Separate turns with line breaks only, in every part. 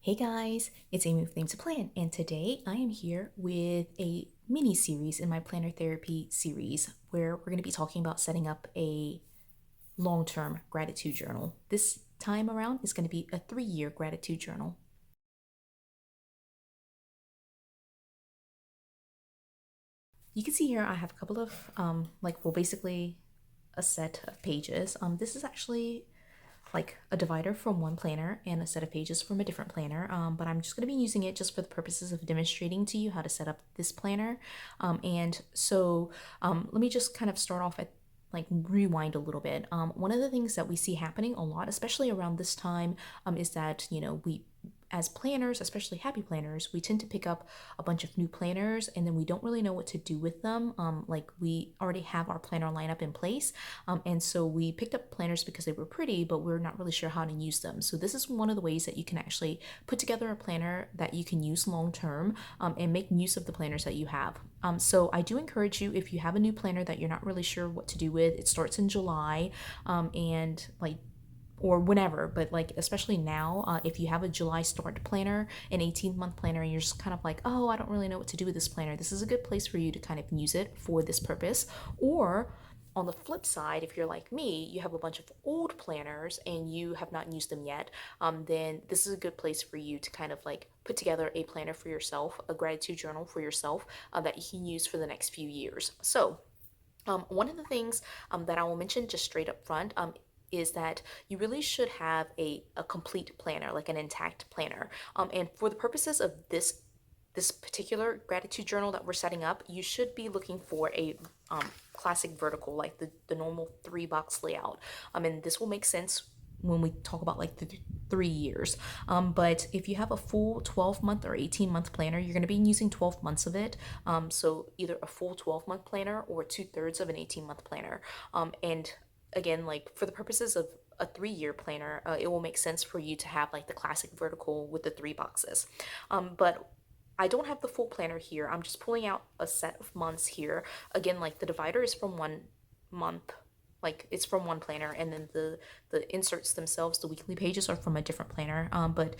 Hey guys, it's Amy with Things to Plan, and today I am here with a mini series in my planner therapy series where we're going to be talking about setting up a long term gratitude journal. This time around is going to be a 3-year gratitude journal. You can see here I have a couple of, basically a set of pages. This is actually like a divider from one planner and a set of pages from a different planner, but I'm just going to be using it just for the purposes of demonstrating to you how to set up this planner. Let me just kind of start off at rewind a little bit. One of the things that we see happening a lot, especially around this time, is that we as planners, especially happy planners, we tend to pick up a bunch of new planners and then we don't really know what to do with them. Like we already have our planner lineup in place. And so we picked up planners because they were pretty, but we're not really sure how to use them. So this is one of the ways that you can actually put together a planner that you can use long term, and make use of the planners that you have. So I do encourage you, if you have a new planner that you're not really sure what to do with, it starts in July, and or whenever, but like especially now, if you have a July start planner, an 18-month planner, and you're just kind of like, oh, I don't really know what to do with this planner, this is a good place for you to kind of use it for this purpose. Or on the flip side, if you're like me, you have a bunch of old planners and you have not used them yet, then this is a good place for you to kind of like put together a planner for yourself, a gratitude journal for yourself, that you can use for the next few years. So one of the things that I will mention just straight up front, is that you really should have a complete planner, like an intact planner. And for the purposes of this particular gratitude journal that we're setting up, you should be looking for a classic vertical, like the normal 3-box layout. And this will make sense when we talk about like the 3 years. But if you have a full 12-month or 18-month planner, you're going to be using 12 months of it. So either a full 12-month planner or 2/3 of an 18-month planner. And again, like for the purposes of a 3-year planner, it will make sense for you to have like the classic vertical with the 3 boxes. But I don't have the full planner here. I'm just pulling out a set of months here. Again, like the divider is from 1 month, like it's from one planner, and then the inserts themselves, the weekly pages, are from a different planner. But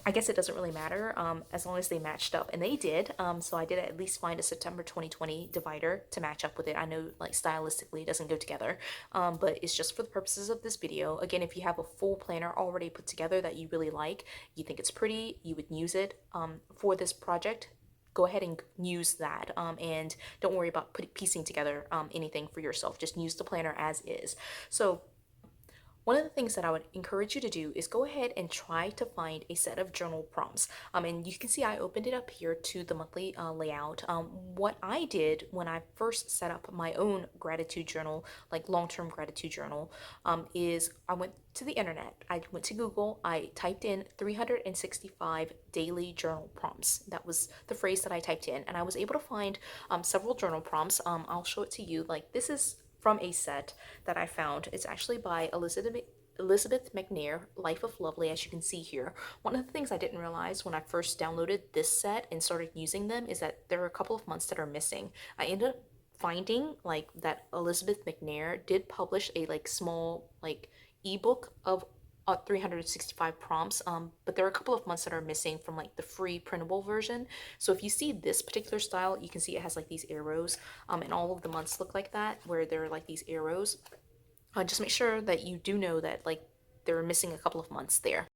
I guess it doesn't really matter, as long as they matched up, and they did. So I did at least find a September 2020 divider to match up with it. I know like stylistically it doesn't go together, but it's just for the purposes of this video. Again, if you have a full planner already put together that you really like, you think it's pretty, you would use it for this project, go ahead and use that, and don't worry about piecing together anything for yourself. Just use the planner as is. So one of the things that I would encourage you to do is go ahead and try to find a set of journal prompts. And you can see I opened it up here to the monthly layout. What I did when I first set up my own gratitude journal, like long-term gratitude journal, is I went to the internet. I went to Google. I typed in 365 daily journal prompts. That was the phrase that I typed in, and I was able to find several journal prompts. I'll show it to you. Like this is from a set that I found. It's actually by Elizabeth McNair, Life of Lovely, as you can see here. One of the things I didn't realize when I first downloaded this set and started using them is that there are a couple of months that are missing. I ended up finding like that Elizabeth McNair did publish a like small like ebook of 365 prompts, but there are a couple of months that are missing from like the free printable version. So if you see this particular style, you can see it has like these arrows, and all of the months look like that, where there are like these arrows. Just make sure that you do know that like they're missing a couple of months there.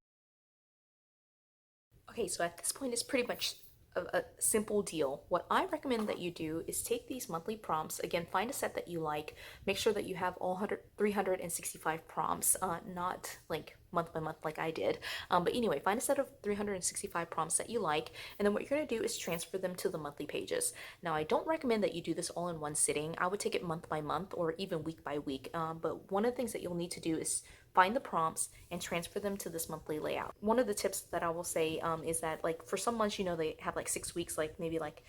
Okay, so at this point, it's pretty much a simple deal. What I recommend that you do is take these monthly prompts. Again, find a set that you like. Make sure that you have all 365 prompts, not like month by month like I did. But anyway, find a set of 365 prompts that you like, and then what you're going to do is transfer them to the monthly pages. Now, I don't recommend that you do this all in one sitting. I would take it month by month or even week by week. But one of the things that you'll need to do is find the prompts and transfer them to this monthly layout. One of the tips that I will say, is that like for some months, they have like 6 weeks, like maybe like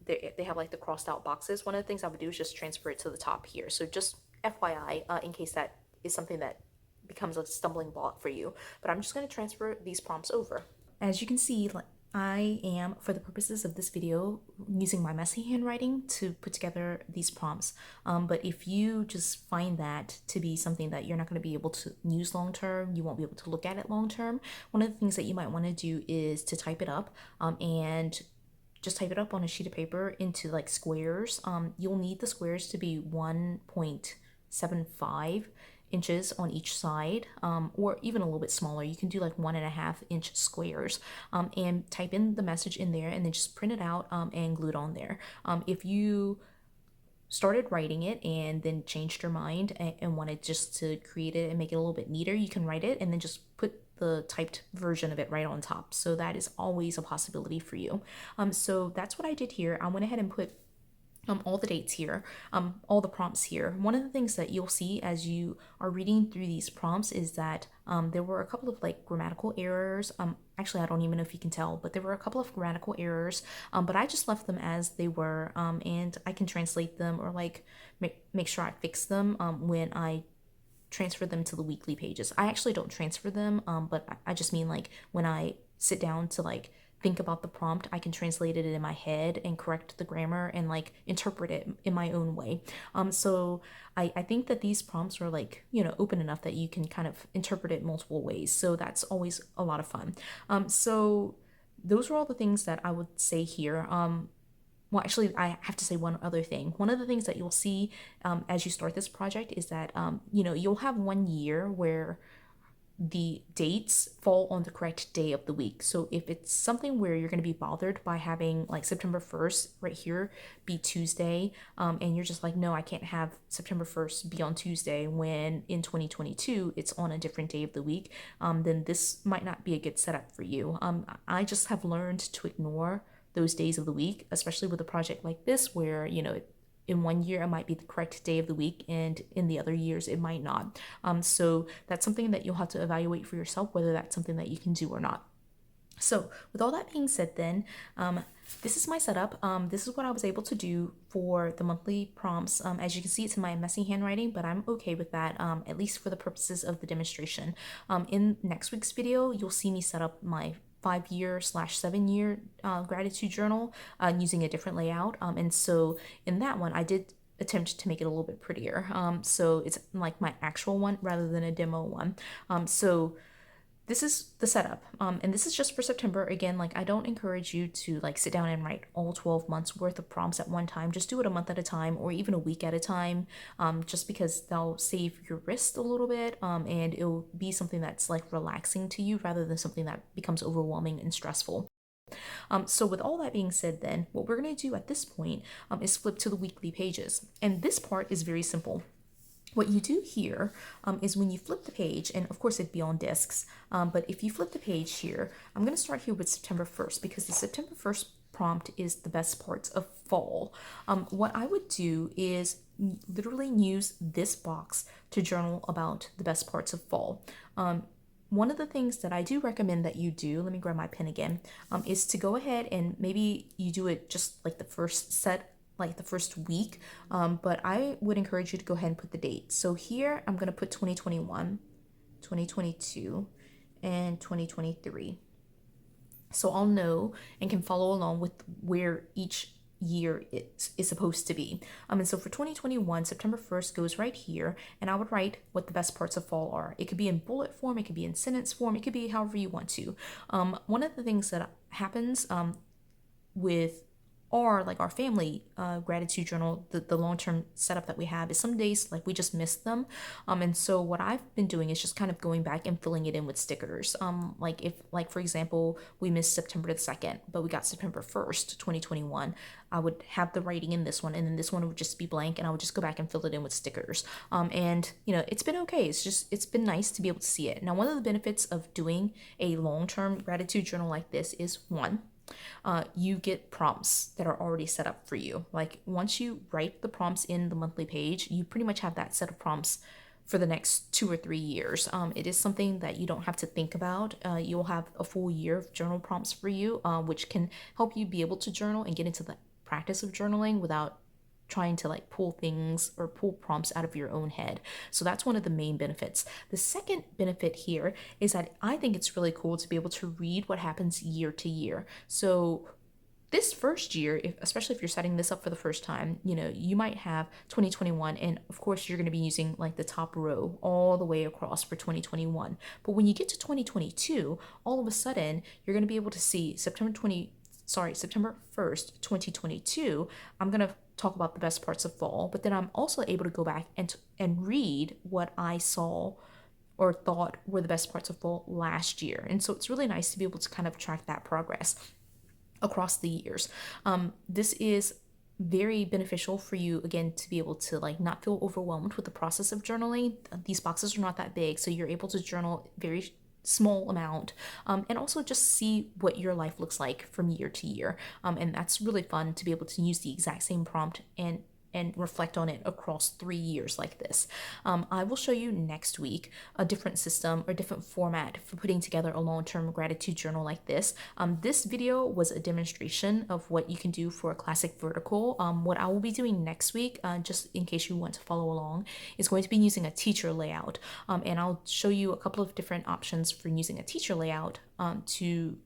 they have like the crossed out boxes. One of the things I would do is just transfer it to the top here. So just FYI, in case that is something that becomes a stumbling block for you. But I'm just going to transfer these prompts over. As you can see, I am, for the purposes of this video, using my messy handwriting to put together these prompts. But if you just find that to be something that you're not going to be able to use long term, you won't be able to look at it long term, one of the things that you might want to do is to type it up and just type it up on a sheet of paper into like squares. You'll need the squares to be 1.75 inches on each side, or even a little bit smaller. You can do like 1.5 inch squares, and type in the message in there and then just print it out and glue it on there. If you started writing it and then changed your mind and wanted just to create it and make it a little bit neater, you can write it and then just put the typed version of it right on top. So that is always a possibility for you. So that's what I did here. I went ahead and put all the dates here, all the prompts here. One of the things that you'll see as you are reading through these prompts is that there were a couple of like grammatical errors. Actually, I don't even know if you can tell, but there were a couple of grammatical errors, but I just left them as they were, and I can translate them or like make sure I fix them when I transfer them to the weekly pages. I actually don't transfer them, but I just mean like when I sit down to like think about the prompt, I can translate it in my head and correct the grammar and like interpret it in my own way. So I think that these prompts are like, open enough that you can kind of interpret it multiple ways. So that's always a lot of fun. So those are all the things that I would say here. Well, actually, I have to say one other thing. One of the things that you'll see as you start this project is that, you'll have 1 year where the dates fall on the correct day of the week. So if it's something where you're going to be bothered by having like September 1st right here be Tuesday, and you're just like, no, I can't have September 1st be on Tuesday when in 2022 it's on a different day of the week, then this might not be a good setup for you. I just have learned to ignore those days of the week, especially with a project like this where, in 1 year it might be the correct day of the week and in the other years it might not. So that's something that you'll have to evaluate for yourself, whether that's something that you can do or not. So with all that being said then, this is my setup. This is what I was able to do for the monthly prompts. As you can see, it's in my messy handwriting, but I'm okay with that, at least for the purposes of the demonstration. In next week's video, you'll see me set up my 5-year/7-year gratitude journal using a different layout. And so in that one, I did attempt to make it a little bit prettier. So it's like my actual one rather than a demo one. So this is the setup, and this is just for September. Again, like I don't encourage you to like sit down and write all 12 months worth of prompts at one time. Just do it a month at a time or even a week at a time, just because they'll save your wrist a little bit, and it'll be something that's like relaxing to you rather than something that becomes overwhelming and stressful. So with all that being said then, what we're going to do at this point is flip to the weekly pages, and this part is very simple. What you do here is when you flip the page, and of course it'd be on discs, but if you flip the page here, I'm going to start here with September 1st because the September 1st prompt is the best parts of fall. What I would do is literally use this box to journal about the best parts of fall. One of the things that I do recommend that you do, let me grab my pen again, is to go ahead and maybe you do it just like the first set, like the first week, but I would encourage you to go ahead and put the date. So here I'm going to put 2021, 2022, and 2023. So I'll know and can follow along with where each year is supposed to be. And so for 2021, September 1st goes right here, and I would write what the best parts of fall are. It could be in bullet form, it could be in sentence form, it could be however you want to. One of the things that happens with our family gratitude journal, the long-term setup that we have is some days like we just miss them, and so what I've been doing is just kind of going back and filling it in with stickers. Like if for example we missed September the 2nd but we got September 1st 2021, I would have the writing in this one and then this one would just be blank and I would just go back and fill it in with stickers. And it's been okay. It's been nice to be able to see it. Now, one of the benefits of doing a long-term gratitude journal like this is, one, you get prompts that are already set up for you. Like once you write the prompts in the monthly page, you pretty much have that set of prompts for the next 2 or 3 years. It is something that you don't have to think about. You'll have a full year of journal prompts for you, which can help you be able to journal and get into the practice of journaling without trying to like pull things or pull prompts out of your own head. So that's one of the main benefits. The second benefit here is that I think it's really cool to be able to read what happens year to year. So this first year, especially if you're setting this up for the first time, you might have 2021, and of course you're going to be using like the top row all the way across for 2021. But when you get to 2022, all of a sudden you're going to be able to see September 1st, 2022. I'm going to talk about the best parts of fall, but then I'm also able to go back and read what I saw or thought were the best parts of fall last year. And so it's really nice to be able to kind of track that progress across the years. This is very beneficial for you, again, to be able to like not feel overwhelmed with the process of journaling. These boxes are not that big, so you're able to journal very small amount, and also just see what your life looks like from year to year. And that's really fun to be able to use the exact same prompt and reflect on it across 3 years like this. I will show you next week a different system or different format for putting together a long-term gratitude journal like this. This video was a demonstration of what you can do for a classic vertical. What I will be doing next week, just in case you want to follow along, is going to be using a teacher layout. And I'll show you a couple of different options for using a teacher layout to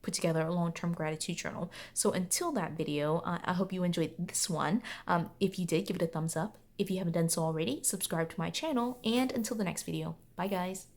put together a long-term gratitude journal. So until that video, I hope you enjoyed this one. If you did, give it a thumbs up. If you haven't done so already, subscribe to my channel. And until the next video, bye guys.